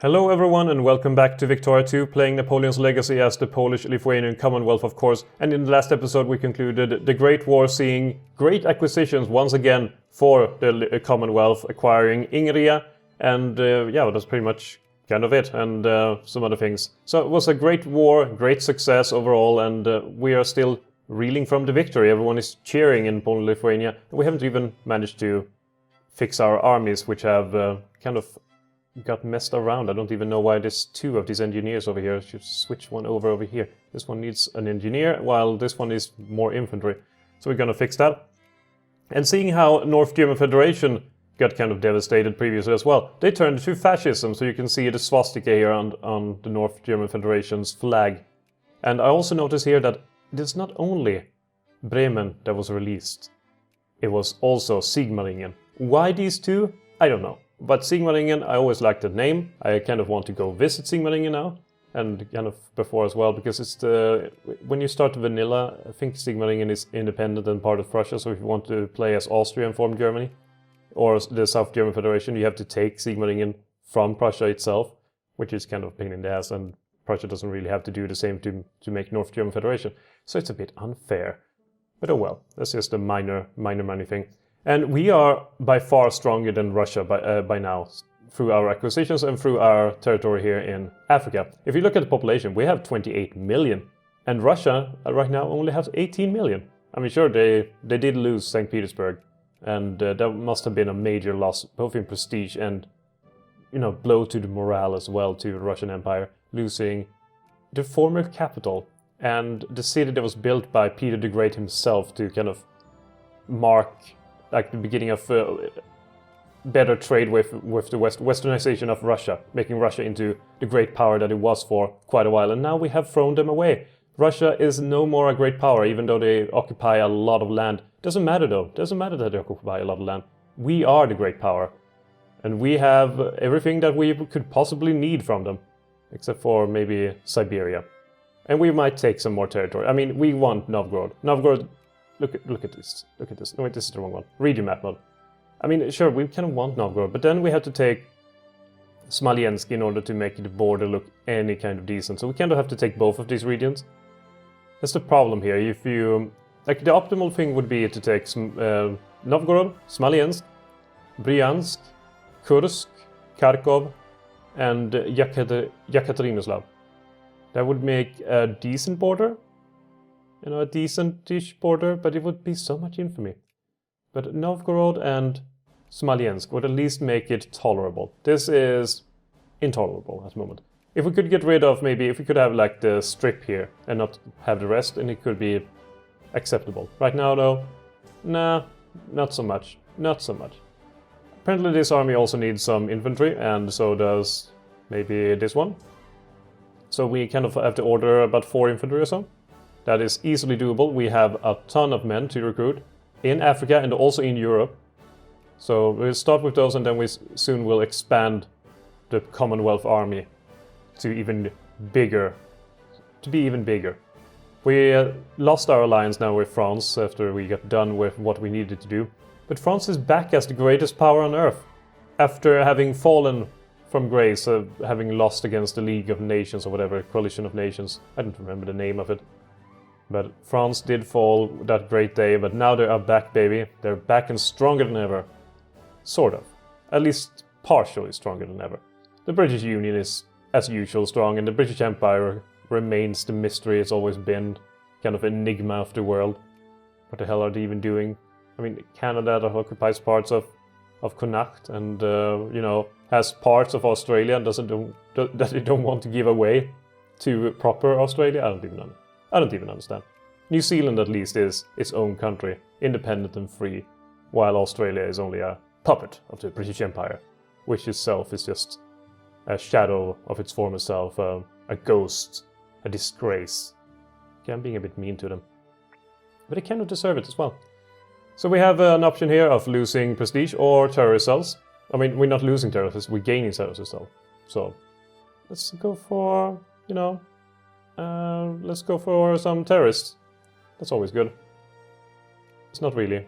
Hello everyone and welcome back to Victoria 2, playing Napoleon's legacy as the Polish-Lithuanian Commonwealth, of course. And in the last episode we concluded the Great War, seeing great acquisitions once again for the Commonwealth, acquiring Ingria, and yeah, that's pretty much kind of it, and some other things. So it was a great war, great success overall, and we are still reeling from the victory. Everyone is cheering in Poland-Lithuania. We haven't even managed to fix our armies, which have kind of got messed around. I don't even know why there's two of these engineers over here. I should switch one over here. This one needs an engineer, while this one is more infantry. So we're gonna fix that. And seeing how North German Federation got kind of devastated previously as well, they turned to fascism, so you can see the swastika here on the North German Federation's flag. And I also notice here that it's not only Bremen that was released, it was also Sigmaringen. Why these two? I don't know. But Sigmaringen, I always liked the name. I kind of want to go visit Sigmaringen now, and kind of before as well, because it's when you start vanilla, I think Sigmaringen is independent and part of Prussia, so if you want to play as Austrian-formed Germany, or the South German Federation, you have to take Sigmaringen from Prussia itself, which is kind of a pain in the ass, and Prussia doesn't really have to do the same to make North German Federation, so it's a bit unfair. But oh well, that's just a minor money thing. And we are by far stronger than Russia by now, through our acquisitions and through our territory here in Africa. If you look at the population, we have 28 million, and Russia right now only has 18 million. I mean, sure, they did lose St. Petersburg, and that must have been a major loss, both in prestige and, you know, blow to the morale as well to the Russian Empire, losing the former capital and the city that was built by Peter the Great himself to kind of mark like the beginning of better trade with the westernization of Russia, making Russia into the great power that it was for quite a while. And now we have thrown them away. Russia is no more a great power, even though they occupy a lot of land. Doesn't matter though. Doesn't matter that they occupy a lot of land. We are the great power. And we have everything that we could possibly need from them, except for maybe Siberia. And we might take some more territory. I mean, we want Novgorod. Novgorod. Look at this. Look at this. No, wait, this is the wrong one. Region map mode. I mean, sure, we kind of want Novgorod, but then we have to take Smolensk in order to make the border look any kind of decent. So we kind of have to take both of these regions. That's the problem here. If you like, the optimal thing would be to take some Novgorod, Smolensk, Bryansk, Kursk, Kharkov, and Yekaterinoslav. That would make a decent border. You know, a decent-ish border, but it would be so much infamy. But Novgorod and Smolensk would at least make it tolerable. This is intolerable at the moment. If we could get rid of, maybe, if we could have like the strip here and not have the rest, then it could be acceptable. Right now though, nah, not so much. Not so much. Apparently this army also needs some infantry, and so does maybe this one. So we kind of have to order about 4 infantry or so. That is easily doable. We have a ton of men to recruit in Africa and also in Europe. So we'll start with those, and then we soon will expand the Commonwealth army to be even bigger. We lost our alliance now with France after we got done with what we needed to do. But France is back as the greatest power on earth after having fallen from grace, having lost against the League of Nations or whatever, Coalition of Nations. I don't remember the name of it. But France did fall that great day, but now they are back, baby. They're back and stronger than ever. Sort of. At least partially stronger than ever. The British Union is, as usual, strong, and the British Empire remains the mystery it's always been. Kind of enigma of the world. What the hell are they even doing? I mean, Canada that occupies parts of Connacht and, you know, has parts of Australia that they don't want to give away to proper Australia. I don't even understand. New Zealand at least is its own country, independent and free, while Australia is only a puppet of the British Empire, which itself is just a shadow of its former self, a ghost, a disgrace. Okay, I'm being a bit mean to them. But they kind of deserve it as well. So we have an option here of losing prestige or terrorist cells. I mean, we're not losing terrorists, we're gaining terrorist cells. So let's go for, you know, let's go for some terrorists. That's always good. It's not really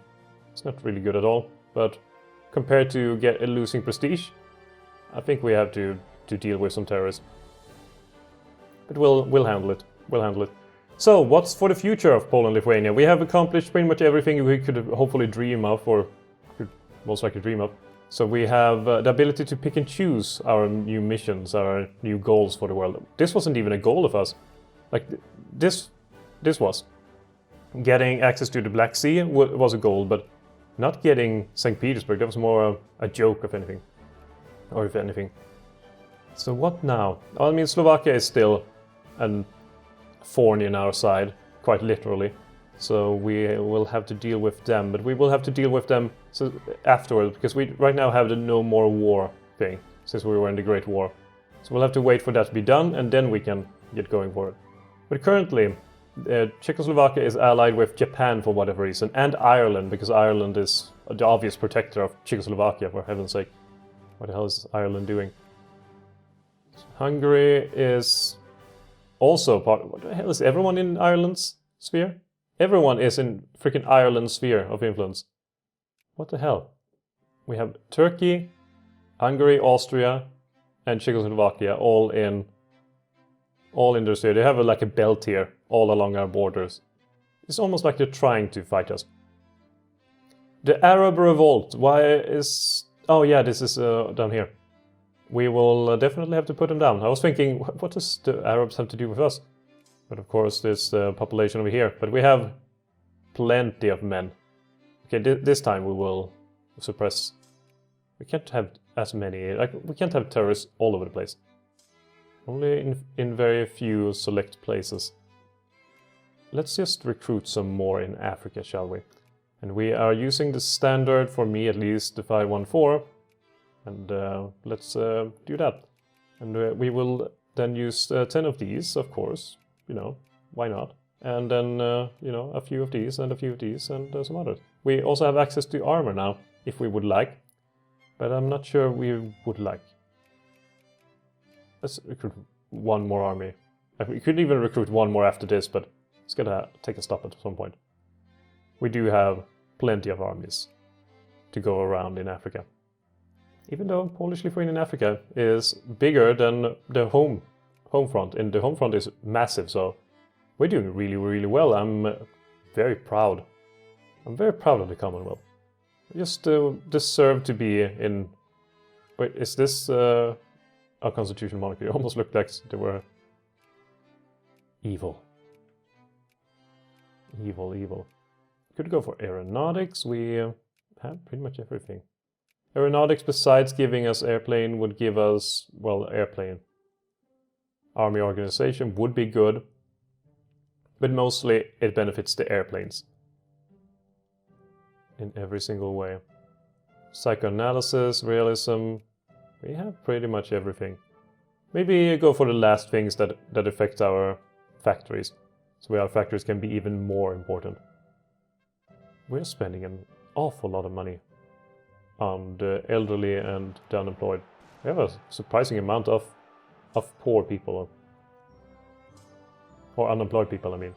good at all, but compared to losing prestige, I think we have to to deal with some terrorists. But we'll handle it. We'll handle it. So, what's for the future of Poland-Lithuania? We have accomplished pretty much everything we could hopefully dream of, or could most likely dream of. So we have the ability to pick and choose our new missions, our new goals for the world. This wasn't even a goal of us. Like, this was. Getting access to the Black Sea was a goal, but not getting St. Petersburg, that was more a joke of anything. Or if anything. So what now? I mean, Slovakia is still a thorn in our side, quite literally. So we will have to deal with them, but we will have to deal with them afterwards, because we right now have the no more war thing, since we were in the Great War. So we'll have to wait for that to be done, and then we can get going for it. But currently, Czechoslovakia is allied with Japan for whatever reason, and Ireland, because Ireland is the obvious protector of Czechoslovakia, for heaven's sake. What the hell is Ireland doing? Hungary is also part. What the hell is everyone in Ireland's sphere? Everyone is in freaking Ireland's sphere of influence. What the hell? We have Turkey, Hungary, Austria, and Czechoslovakia all in their sphere. They have like a belt here, all along our borders. It's almost like they're trying to fight us. The Arab revolt. Why is? Oh yeah, this is down here. We will definitely have to put them down. I was thinking, what does the Arabs have to do with us? But of course, there's the population over here. But we have plenty of men. Okay, this time we will suppress. We can't have as many. Like, we can't have terrorists all over the place. Only in very few select places. Let's just recruit some more in Africa, shall we? And we are using the standard, for me at least, the 514. And let's do that. And we will then use 10 of these, of course. You know, why not? And then, you know, a few of these and a few of these and some others. We also have access to armor now, if we would like. But I'm not sure we would like. Let's recruit one more army. We could even recruit one more after this, but it's gonna take a stop at some point. We do have plenty of armies to go around in Africa. Even though Polish-Lithuanian Africa is bigger than the home front, and the home front is massive, so we're doing really, really well. I'm very proud. I'm very proud of the Commonwealth. We just deserve to be in... Wait, is this a constitutional monarchy? It almost looked like they were evil. Evil, evil. Could go for aeronautics. We have pretty much everything. Aeronautics, besides giving us airplane, would give us, well, airplane. Army organization would be good, but mostly it benefits the airplanes. In every single way. Psychoanalysis, realism, we have pretty much everything. Maybe go for the last things that affect our factories, so our factories can be even more important. We're spending an awful lot of money on the elderly and the unemployed. We have a surprising amount of poor people. Or unemployed people, I mean.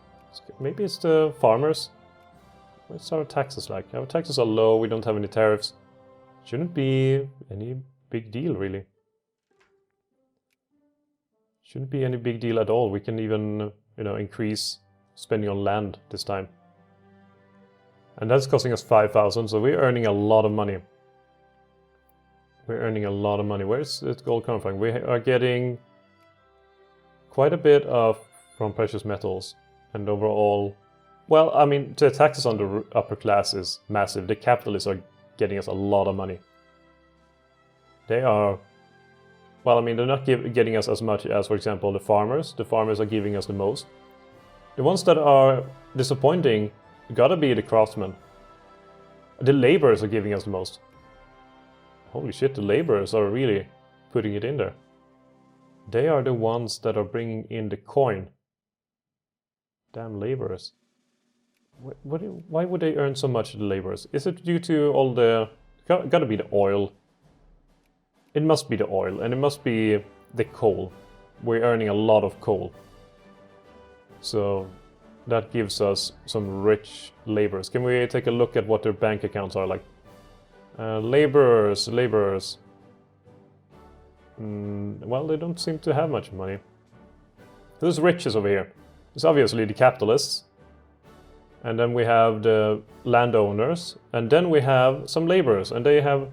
Maybe it's the farmers. What's our taxes like? Our taxes are low, we don't have any tariffs. Shouldn't be any big deal, really. Shouldn't be any big deal at all. We can even, you know, increase spending on land this time. And that's costing us 5,000, so we're earning a lot of money. We're earning a lot of money. Where's this gold coming from? We are getting quite a bit from precious metals. And overall, well, I mean, the taxes on the upper class is massive. The capitalists are getting us a lot of money. They are, well, I mean, they're not getting us as much as, for example, the farmers. The farmers are giving us the most. The ones that are disappointing gotta be the craftsmen. The laborers are giving us the most. Holy shit, the laborers are really putting it in there. They are the ones that are bringing in the coin. Damn laborers. Why would they earn so much, the laborers? Is it due to all the... Gotta be the oil. It must be the oil, and it must be the coal. We're earning a lot of coal. So that gives us some rich laborers. Can we take a look at what their bank accounts are like? Laborers. Well, they don't seem to have much money. Who's richest over here? It's obviously the capitalists. And then we have the landowners. And then we have some laborers. And they have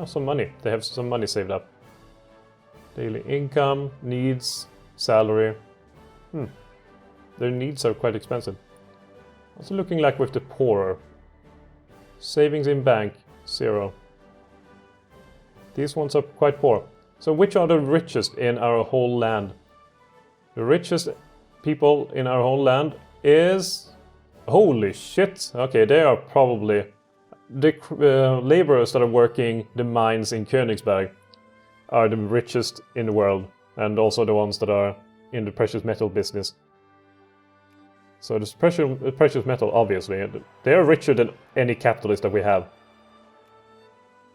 some money. They have some money saved up. Daily income, needs, salary. Their needs are quite expensive. What's it looking like with the poorer? Savings in bank, 0. These ones are quite poor. So which are the richest in our whole land? The richest people in our whole land is... Holy shit! Okay, they are probably the laborers that are working the mines in Königsberg are the richest in the world, and also the ones that are in the precious metal business. So this precious metal, obviously, they are richer than any capitalist that we have.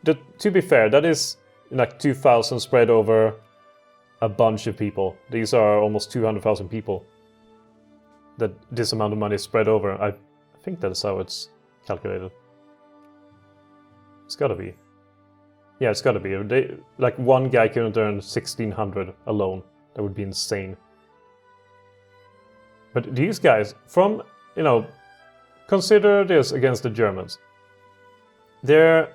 To be fair, that is like 2,000 spread over a bunch of people. These are almost 200,000 people that this amount of money is spread over. I think that is how it's calculated. It's gotta be. Yeah, it's gotta be. Like one guy couldn't earn 1,600 alone. That would be insane. But these guys, consider this against the Germans. Their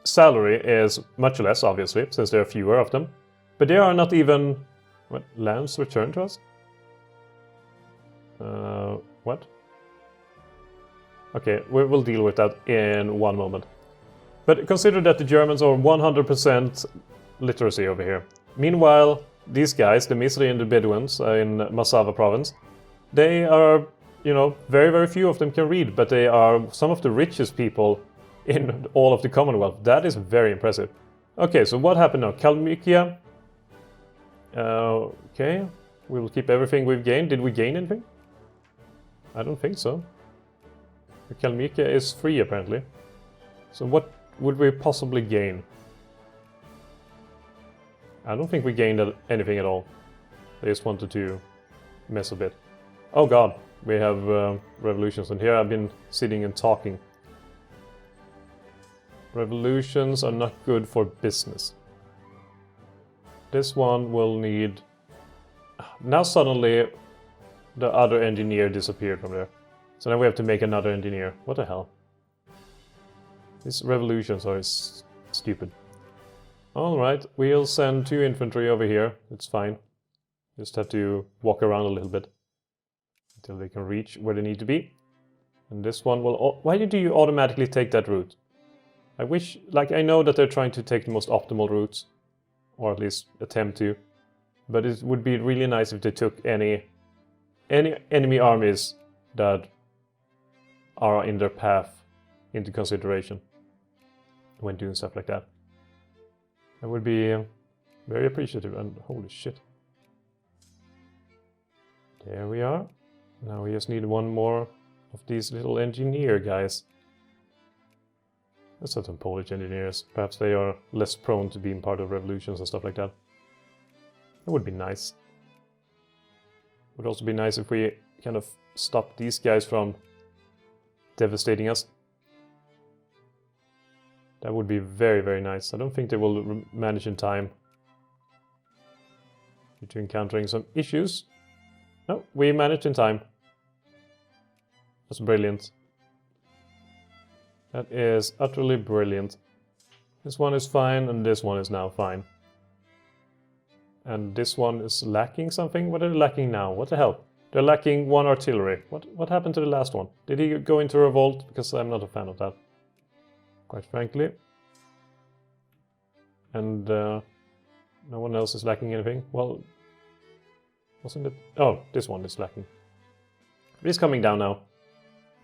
salary is much less, obviously, since there are fewer of them. But they are not even... What? Lands returned to us? What? Okay, we'll deal with that in one moment. But consider that the Germans are 100% literacy over here. Meanwhile, these guys, the Misri and the Bedouins in Masava province, they are, very, very few of them can read, but they are some of the richest people in all of the Commonwealth. That is very impressive. Okay, so what happened now? Kalmykia. Okay, we will keep everything we've gained. Did we gain anything? I don't think so. Kalmykia is free, apparently. So what would we possibly gain? I don't think we gained anything at all. I just wanted to mess a bit. Oh god, we have revolutions, and here I've been sitting and talking. Revolutions are not good for business. This one will need... Now suddenly the other engineer disappeared from there. So now we have to make another engineer. What the hell? These revolutions are stupid. Alright, we'll send 2 infantry over here. It's fine. Just have to walk around a little bit until they can reach where they need to be. And this one will... Why do you automatically take that route? I wish... I know that they're trying to take the most optimal routes. Or at least attempt to. But it would be really nice if they took any enemy armies that are in their path into consideration when doing stuff like that. I would be very appreciative, and holy shit. There we are. Now we just need one more of these little engineer guys. Let's have some Polish engineers. Perhaps they are less prone to being part of revolutions and stuff like that. That would be nice. Would also be nice if we kind of stop these guys from devastating us. That would be very, very nice. I don't think they will manage in time due to encountering some issues. No, we managed in time. That's brilliant. That is utterly brilliant. This one is fine, and this one is now fine. And this one is lacking something? What are they lacking now? What the hell? They're lacking 1 artillery. What happened to the last one? Did he go into revolt? Because I'm not a fan of that, quite frankly. And no one else is lacking anything. Well, wasn't it? Oh, this one is lacking. But it's coming down now.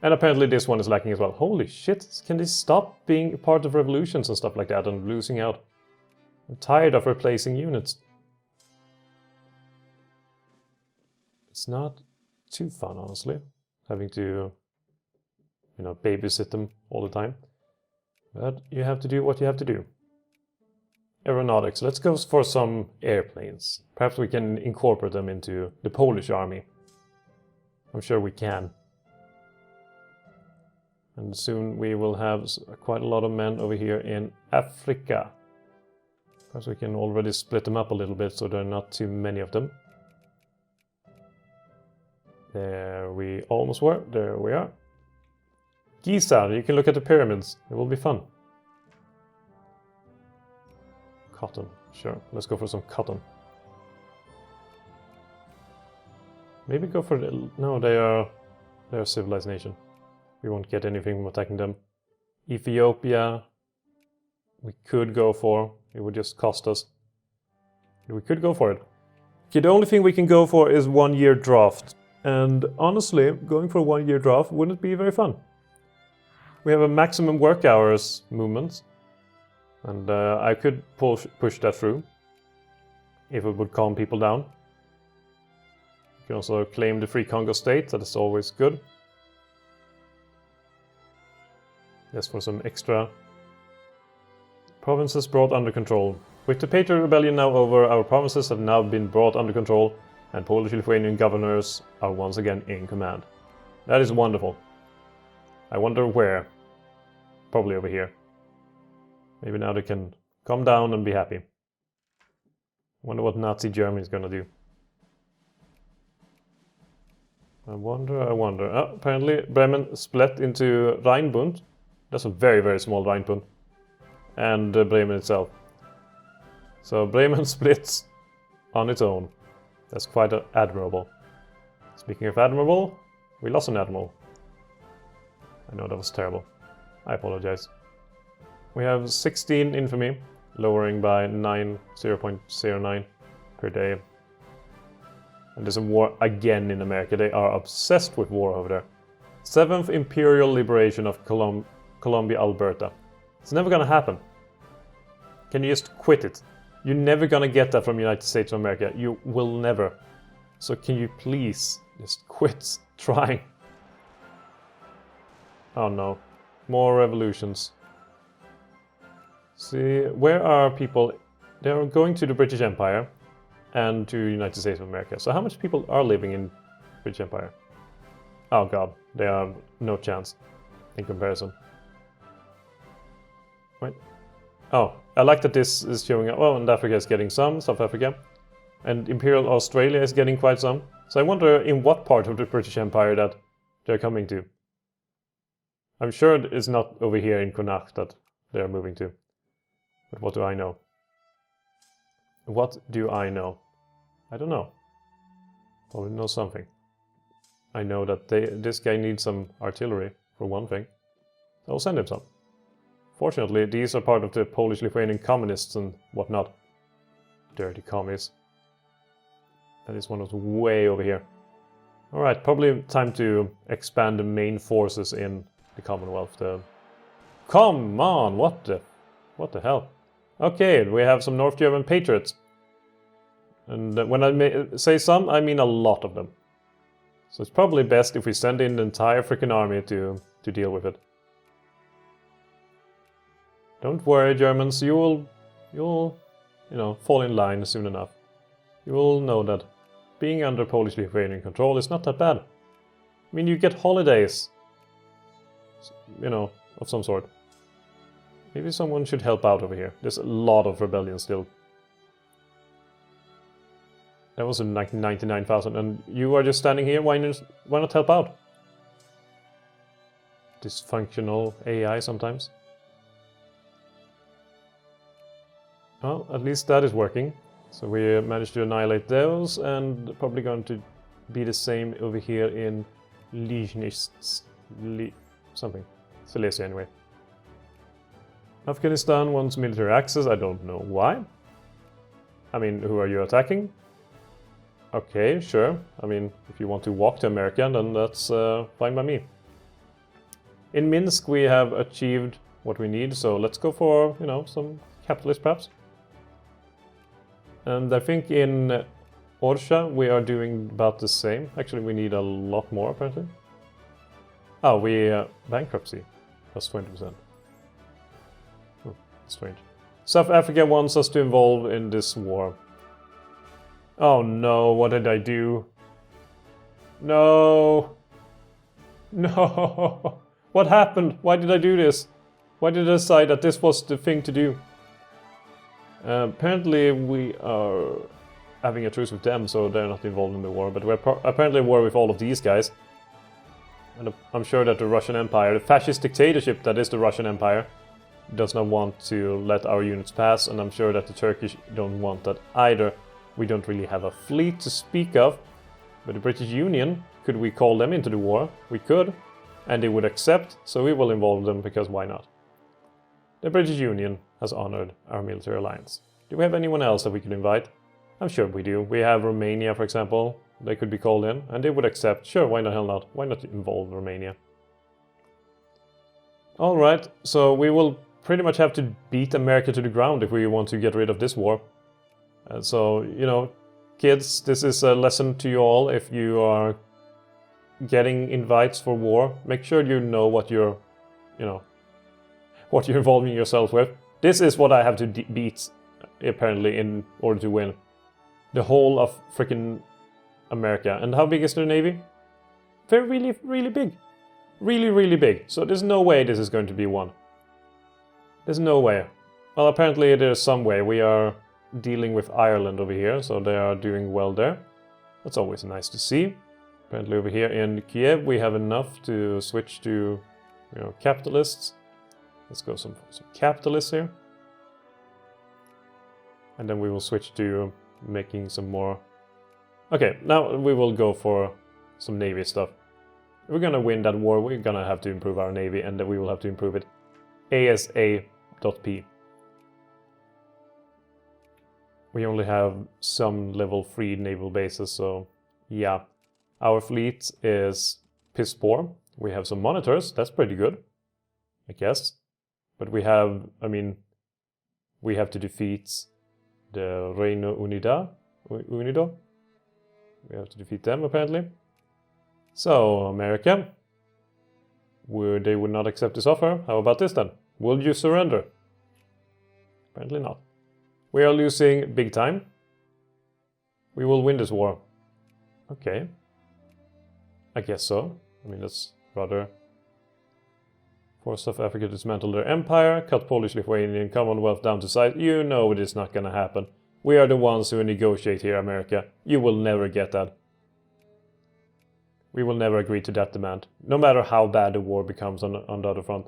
And apparently this one is lacking as well. Holy shit, can they stop being part of revolutions and stuff like that and losing out? I'm tired of replacing units. It's not too fun, honestly, having to, babysit them all the time. But you have to do what you have to do. Aeronautics. Let's go for some airplanes. Perhaps we can incorporate them into the Polish army. I'm sure we can. And soon we will have quite a lot of men over here in Africa. Perhaps we can already split them up a little bit so there are not too many of them. There we almost were. There we are. Giza, you can look at the pyramids. It will be fun. Cotton. Sure, let's go for some cotton. Maybe go for the... No, they're a civilized nation. We won't get anything from attacking them. Ethiopia, we could go for. It would just cost us. We could go for it. Okay, the only thing we can go for is 1 year draft. And honestly, going for a 1 year draft wouldn't be very fun. We have a maximum work hours movement. And I could push that through. If it would calm people down. You can also claim the Free Congo state, that is always good. Just for some extra. Provinces brought under control. With the Patriot Rebellion now over, our provinces have now been brought under control, and Polish-Lithuanian governors are once again in command. That is wonderful. I wonder where. Probably over here. Maybe now they can calm down and be happy. Wonder what Nazi Germany is gonna do. I wonder. Oh, apparently Bremen split into Rheinbund. That's a very, very small Rheinbund. And Bremen itself. So Bremen splits on its own. That's quite admirable. Speaking of admirable, we lost an admiral. I know that was terrible. I apologize. We have 16 infamy, lowering by 0.09 per day. And there's a war again in America. They are obsessed with war over there. 7th Imperial Liberation of Columbia, Alberta. It's never gonna happen. Can you just quit it? You're never gonna get that from the United States of America. You will never. So can you please just quit trying? Oh no. More revolutions. See, where are people? They are going to the British Empire and to the United States of America. So how much people are living in British Empire? Oh god, they are no chance in comparison. Wait. Oh, I like that this is showing up. Oh, and Africa is getting some, South Africa. And Imperial Australia is getting quite some. So I wonder in what part of the British Empire that they're coming to. I'm sure it's not over here in Connacht that they're moving to. But what do I know? What do I know? I don't know. Probably know something. I know that this guy needs some artillery, for one thing. I'll send him some. Fortunately, these are part of the Polish-Lithuanian Communists and whatnot. Dirty commies. And this one was way over here. Alright, probably time to expand the main forces in the Commonwealth. Come on, what the hell? Okay, we have some North German patriots. And when I say some, I mean a lot of them. So it's probably best if we send in the entire freaking army to deal with it. Don't worry, Germans, you'll, you know, fall in line soon enough. You will know that being under Polish-Lithuanian control is not that bad. I mean, you get holidays, you know, of some sort. Maybe someone should help out over here. There's a lot of rebellion still. That was in 99,000, and you are just standing here. Why not help out? Dysfunctional AI sometimes. Well, at least that is working. So we managed to annihilate those, and probably going to be the same over here in something. Silesia anyway. Afghanistan wants military access. I don't know why. I mean, who are you attacking? Okay, sure. I mean, if you want to walk to America, then that's fine by me. In Minsk, we have achieved what we need, so let's go for, you know, some capitalists perhaps. And I think in Orsha, we are doing about the same. Actually, we need a lot more, apparently. Oh, bankruptcy. That's 20%. Strange. South Africa wants us to involve in this war. Oh no, what did I do? No! No! What happened? Why did I do this? Why did I decide that this was the thing to do? Apparently we are having a truce with them, so they're not involved in the war, but we're apparently at war with all of these guys. And I'm sure that the Russian Empire, the fascist dictatorship that is the Russian Empire, does not want to let our units pass, and I'm sure that the Turkish don't want that either. We don't really have a fleet to speak of, but the British Union, could we call them into the war? We could, and they would accept, so we will involve them, because why not? The British Union has honored our military alliance. Do we have anyone else that we could invite? I'm sure we do. We have Romania, for example. They could be called in, and they would accept. Sure, why the hell not? Why not involve Romania? Alright, so we will pretty much have to beat America to the ground if we want to get rid of this war. So, you know, kids, this is a lesson to you all. If you are getting invites for war, make sure you know what you're, what you're involving yourself with. This is what I have to beat, apparently, in order to win. The whole of freaking America. And how big is their navy? They're really, really big. Really, really big. So there's no way this is going to be won. There's no way. Well, apparently there's some way. We are dealing with Ireland over here, so they are doing well there. That's always nice to see. Apparently over here in Kiev we have enough to switch to, capitalists. Let's go some capitalists here. And then we will switch to making some more... Okay, now we will go for some navy stuff. If we're gonna win that war, we're gonna have to improve our navy, and then we will have to improve it ASA.P. We only have some level 3 naval bases, so yeah. Our fleet is piss poor. We have some monitors, that's pretty good, I guess. But we have, we have to defeat the Reino Unido. We have to defeat them, apparently. So, America. They would not accept this offer. How about this then? Will you surrender? Apparently not. We are losing big time. We will win this war. Okay. I guess so. That's rather... Force of Africa dismantle their empire, cut Polish-Lithuanian Commonwealth down to size. You know it is not gonna happen. We are the ones who negotiate here, America. You will never get that. We will never agree to that demand, no matter how bad the war becomes on the other front.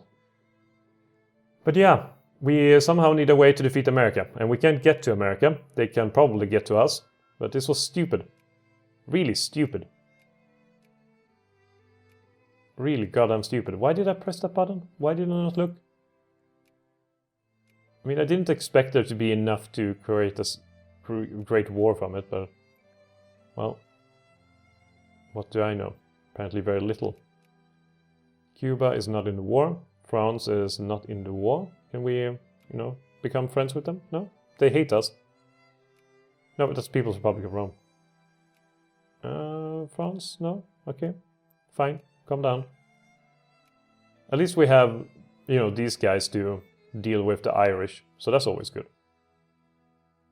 But yeah, we somehow need a way to defeat America, and we can't get to America. They can probably get to us, but this was stupid. Really stupid. Really goddamn stupid. Why did I press that button? Why did I not look? I didn't expect there to be enough to create a great war from it, but... Well... What do I know? Apparently very little. Cuba is not in the war. France is not in the war. Can we, become friends with them? No? They hate us. No, but that's People's Republic of Rome. France? No? Okay. Fine. Calm down. At least we have, these guys to deal with the Irish. So that's always good.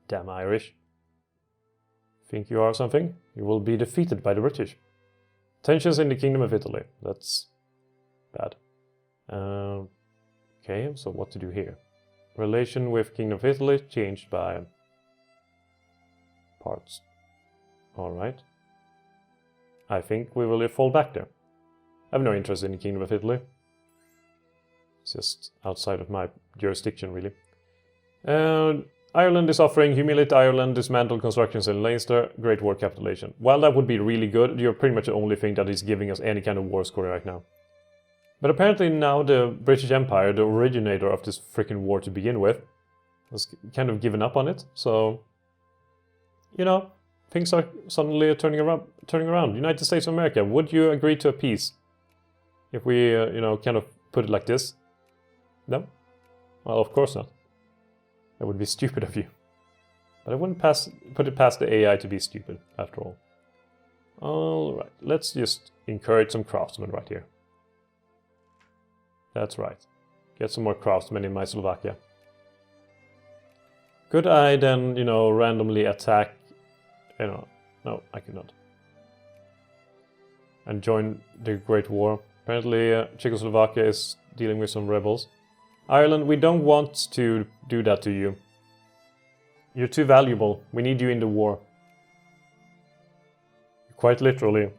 Damn Irish. Think you are something? You will be defeated by the British. Tensions in the Kingdom of Italy. That's bad. Okay, so what to do here? Relation with Kingdom of Italy changed by parts. Alright. I think we will fall back there. I have no interest in the Kingdom of Italy. It's just outside of my jurisdiction, really. Ireland is offering humiliate Ireland, dismantle constructions in Leinster, Great War capitulation. While that would be really good, you're pretty much the only thing that is giving us any kind of war score right now. But apparently now the British Empire, the originator of this freaking war to begin with, has kind of given up on it. So, things are suddenly turning around. United States of America, would you agree to a peace? If we, kind of put it like this? No? Well, of course not. That would be stupid of you. But I wouldn't put it past the AI to be stupid, after all. Alright, let's just encourage some craftsmen right here. That's right. Get some more craftsmen in my Slovakia. Could I then, randomly attack... No, I could not. And join the Great War. Apparently Czechoslovakia is dealing with some rebels. Ireland, we don't want to do that to you. You're too valuable. We need you in the war. Quite literally.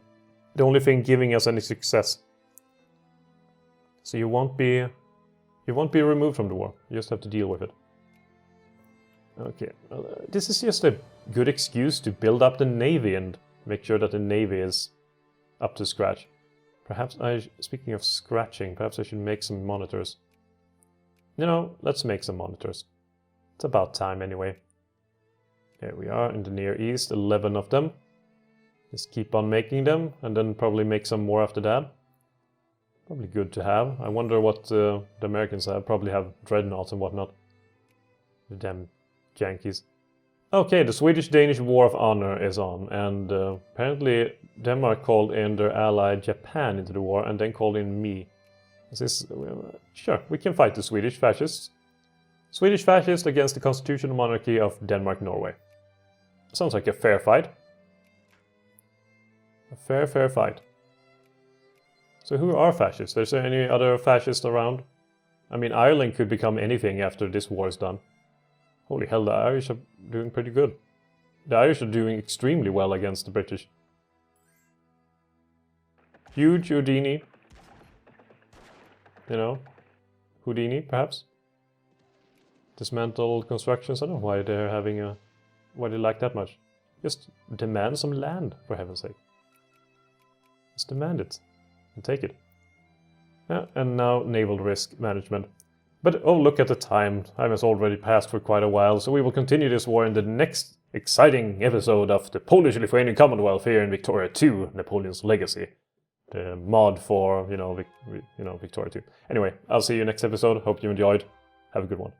The only thing giving us any success. So you won't be removed from the war. You just have to deal with it. Okay, this is just a good excuse to build up the navy and make sure that the navy is up to scratch. Perhaps speaking of scratching, perhaps I should make some monitors. You know, let's make some monitors. It's about time anyway. Here we are in the Near East, 11 of them. Just keep on making them and then probably make some more after that. Probably good to have. I wonder what the Americans have. Probably have dreadnoughts and whatnot. The damn Yankees. Okay, the Swedish-Danish War of Honor is on, and apparently Denmark called in their ally Japan into the war and then called in me. Sure, we can fight the Swedish fascists. Swedish fascists against the constitutional monarchy of Denmark-Norway. Sounds like a fair fight. A fair fight. So who are fascists? Is there any other fascists around? I mean, Ireland could become anything after this war is done. Holy hell, the Irish are doing pretty good. The Irish are doing extremely well against the British. Huge Houdini. You know, Houdini, perhaps? Dismantle constructions. I don't know why they're having a... why they like that much. Just demand some land, for heaven's sake. Just demand it. And take it. Yeah, and now naval risk management. But oh, look at the time. Time has already passed for quite a while, so we will continue this war in the next exciting episode of the Polish-Lithuanian Commonwealth here in Victoria 2, Napoleon's Legacy. The mod for, Victoria 2. Anyway, I'll see you next episode. Hope you enjoyed. Have a good one.